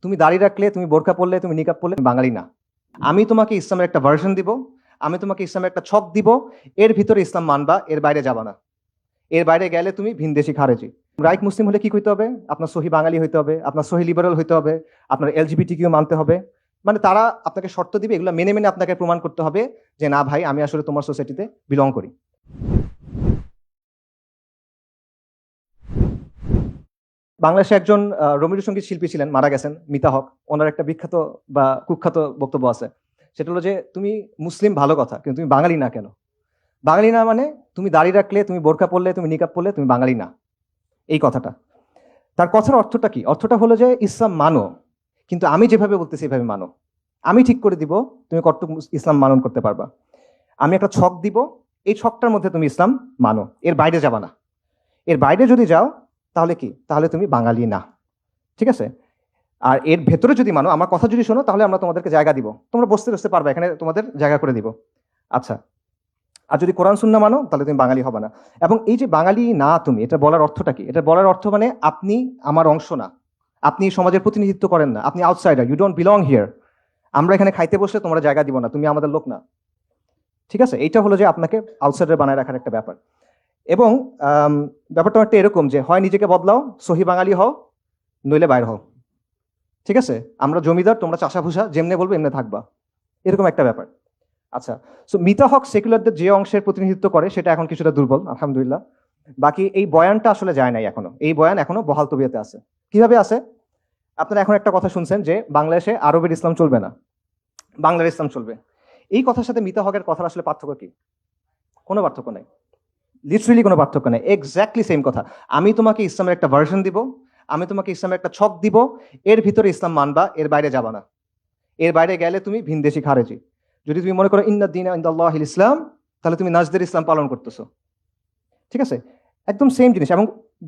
তুমি দাড়ি রাখলে, তুমি বোরকা পরলে, তুমি নিকাব পরলে তুমি বাঙালি না। আমি তোমাকে ইসলামের একটা ভার্সন দিব, আমি তোমাকে ইসলামের একটা ছক দিব, এর ভিতরে ইসলাম মানবা, এর বাইরে যাবা না। এর বাইরে গেলে তুমি ভিনদেশি খারেজি। রাইট মুসলিম হলে কি হইতে হবে? আপনার সহি বাঙালি হইতে হবে, আপনার সহি লিবারাল হইতে হবে, আপনার এলজিবিটি কিউ মানতে হবে। মানে তারা আপনাকে শর্ত দিবে, এগুলো মেনে মেনে আপনাকে প্রমাণ করতে হবে যে না ভাই, আমি আসলে তোমার সোসাইটিতে বিলং করি। বাংলাদেশে একজন রবীন্দ্রসঙ্গীত শিল্পী ছিলেন, মারা গেছেন, মিতা হক। ওনার একটা বিখ্যাত বা কুখ্যাত বক্তব্য আছে, সেটা হলো যে তুমি মুসলিম ভালো কথা, কিন্তু তুমি বাঙালি না কেন? বাঙালি না মানে তুমি দাড়ি রাখলে, তুমি বোরকা পরলে, তুমি নিকাব পরলে তুমি বাঙালি না, এই কথাটা। তার কথার অর্থটা কি? অর্থটা হলো যে ইসলাম মানো, কিন্তু আমি যেভাবে বলতেছি এভাবে মানো। আমি ঠিক করে দিব তুমি কতটুকু ইসলাম মানন করতে পারবা। আমি একটা ছক দিব, এই ছকটার মধ্যে তুমি ইসলাম মানো, এর বাইরে যাবা না। এর বাইরে যদি যাও তাহলে কি? তাহলে তুমি বাঙালি না। ঠিক আছে? আর এর ভেতরে যদি মানো, আমার কথা যদি শোনো, তাহলে আমরা তোমাদেরকে জায়গা দিব, তোমরা বসতে বসতে পারবে, এখানে তোমাদের জায়গা করে দিব। আচ্ছা, আর যদি কোরআন সুন্নাহ মানো তাহলে তুমি বাঙালি হবে না। এবং এই যে বাঙালি না তুমি, এটা বলার অর্থটা কি? এটা বলার অর্থ মানে আপনি আমার অংশ না, আপনি সমাজের প্রতিনিধিত্ব করেন না, আপনি outsider, you don't belong here. আমরা এখানে খাইতে বসলে তোমরা জায়গা দিব না, তুমি আমাদের লোক না। ঠিক আছে? এইটা হলো যে আপনাকে আউটসাইডার বানায় রাখার একটা ব্যাপার। এবং ব্যাপারটা একটা এরকম যে হয় নিজেকে বদলাও, সহি বাঙালি হও, নইলে বাইর হও। ঠিক আছে? আমরা জমিদার, তোমরা চাষাভুষা, যেমনে বলবো এমনি থাকবা, এরকম একটা ব্যাপার। আচ্ছা, সো মিতা হক সেকুলারদের যে অংশের প্রতিনিধিত্ব করে সেটা এখন কিছুটা দুর্বল, আলহামদুলিল্লাহ। বাকি এই বয়ানটা আসলে যায় নাই এখনো, এই বয়ান এখনো বহাল তবিয়তে আছে। কিভাবে আছে? আপনারা এখন একটা কথা শুনছেন যে বাংলাদেশে আরবের ইসলাম চলবে না, বাংলার ইসলাম চলবে। এই কথার সাথে মিতা হকের কথার আসলে পার্থক্য কি? কোনো পার্থক্য নাই, লিটারেলি কোনো পার্থক্য নেই, এক্স্যাক্টলি সেম কথা। আমি তোমাকে ইসলামের একটা ভার্সন দিব, আমি তোমাকে ইসলামের একটা ছক দিব, এর ভিতরে ইসলাম মানবা, এর বাইরে যাবা না। এর বাইরে গেলে তুমি ভিনদেশি খারেজি। যদি তুমি মনে করো ইন্না দ্বীনা ইনদাল্লাহিল ইসলাম, তাহলে তুমি নাজদের ইসলাম পালন করতেছো। ঠিক আছে? একদম সেম জিনিস। এবং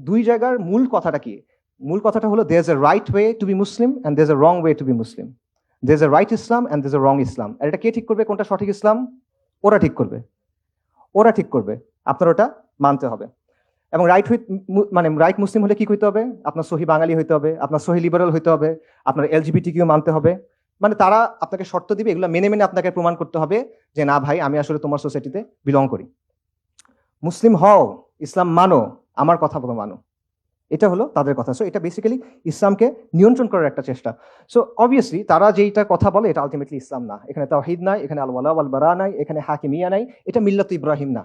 দুই জায়গার মূল কথাটা কি? মূল কথাটা হলো there is a right way to be Muslim and there is a wrong way to be Muslim. There is a right Islam and there is a wrong Islam. আর এটা কে ঠিক করবে কোনটা সঠিক ইসলাম? ওরা ঠিক করবে, ওরা ঠিক করবে। আপনার ওটা মানতে হবে। এবং রাইট উইথ, মানে রাইট মুসলিম হলে কি হইতে হবে? আপনার সহি বাঙালি হইতে হবে, আপনার সহি লিবারাল হইতে হবে, আপনার এলজিবিটি কিউ মানতে হবে। মানে তারা আপনাকে শর্ত দিবে, এগুলো মেনে মেনে আপনাকে প্রমাণ করতে হবে যে না ভাই, আমি আসলে তোমার সোসাইটিতে বিলং করি। মুসলিম হও, ইসলাম মানো, আমার কথা বলো মানো, এটা হলো তাদের কথা। সো এটা বেসিক্যালি ইসলামকে নিয়ন্ত্রণ করার একটা চেষ্টা। সো অবভিয়াসলি তারা যেইটা কথা বলে এটা আলটিমেটলি ইসলাম না। এখানে তাওহীদ নাই, এখানে আল ওয়ালা ওয়াল বারা নাই, এখানে হাকিমিয়া নাই। এটা মিল্লাত ইব্রাহিম না,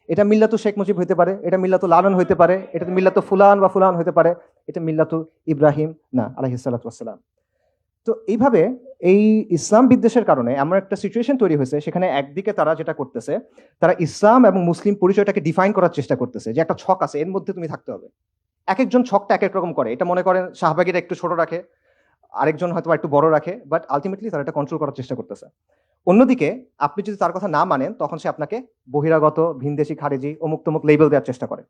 এটা মিল্লাতু শেখ মুজিব হইতে পারে, এটা মিল্লাতু লালন হইতে পারে, এটা মিল্লাতু ফুলান বা ফুলান হইতে পারে, এটা মিল্লাতু ইব্রাহিম না, আলাইহিস সালাতু ওয়াস সালাম। তো এইভাবে এই ইসলাম বিদ্বেষের কারণে এমন একটা সিচুয়েশন তৈরি হয়েছে, সেখানে একদিকে তারা যেটা করতেছে, তারা ইসলাম এবং মুসলিম পরিচয়টাকে ডিফাইন করার চেষ্টা করতেছে যে একটা ছক আছে, এর মধ্যে তুমি থাকতে হবে। এক একজন ছকটা এক এক রকম করে। এটা মনে করেন শাহবাগীরা একটু ছোট রাখে, আরেকজন হয়তো একটু বড় রাখে, বাট আলটিমেটলি তারা এটা কন্ট্রোল করার চেষ্টা করতেছে। অন্যদিকে আপনি যদি তার কথা না মানেন, তখন সে আপনাকে বহিরাগত, ভিনদেশি, খারেজি, অমুক তমুক লেবেল দেওয়ার চেষ্টা করে।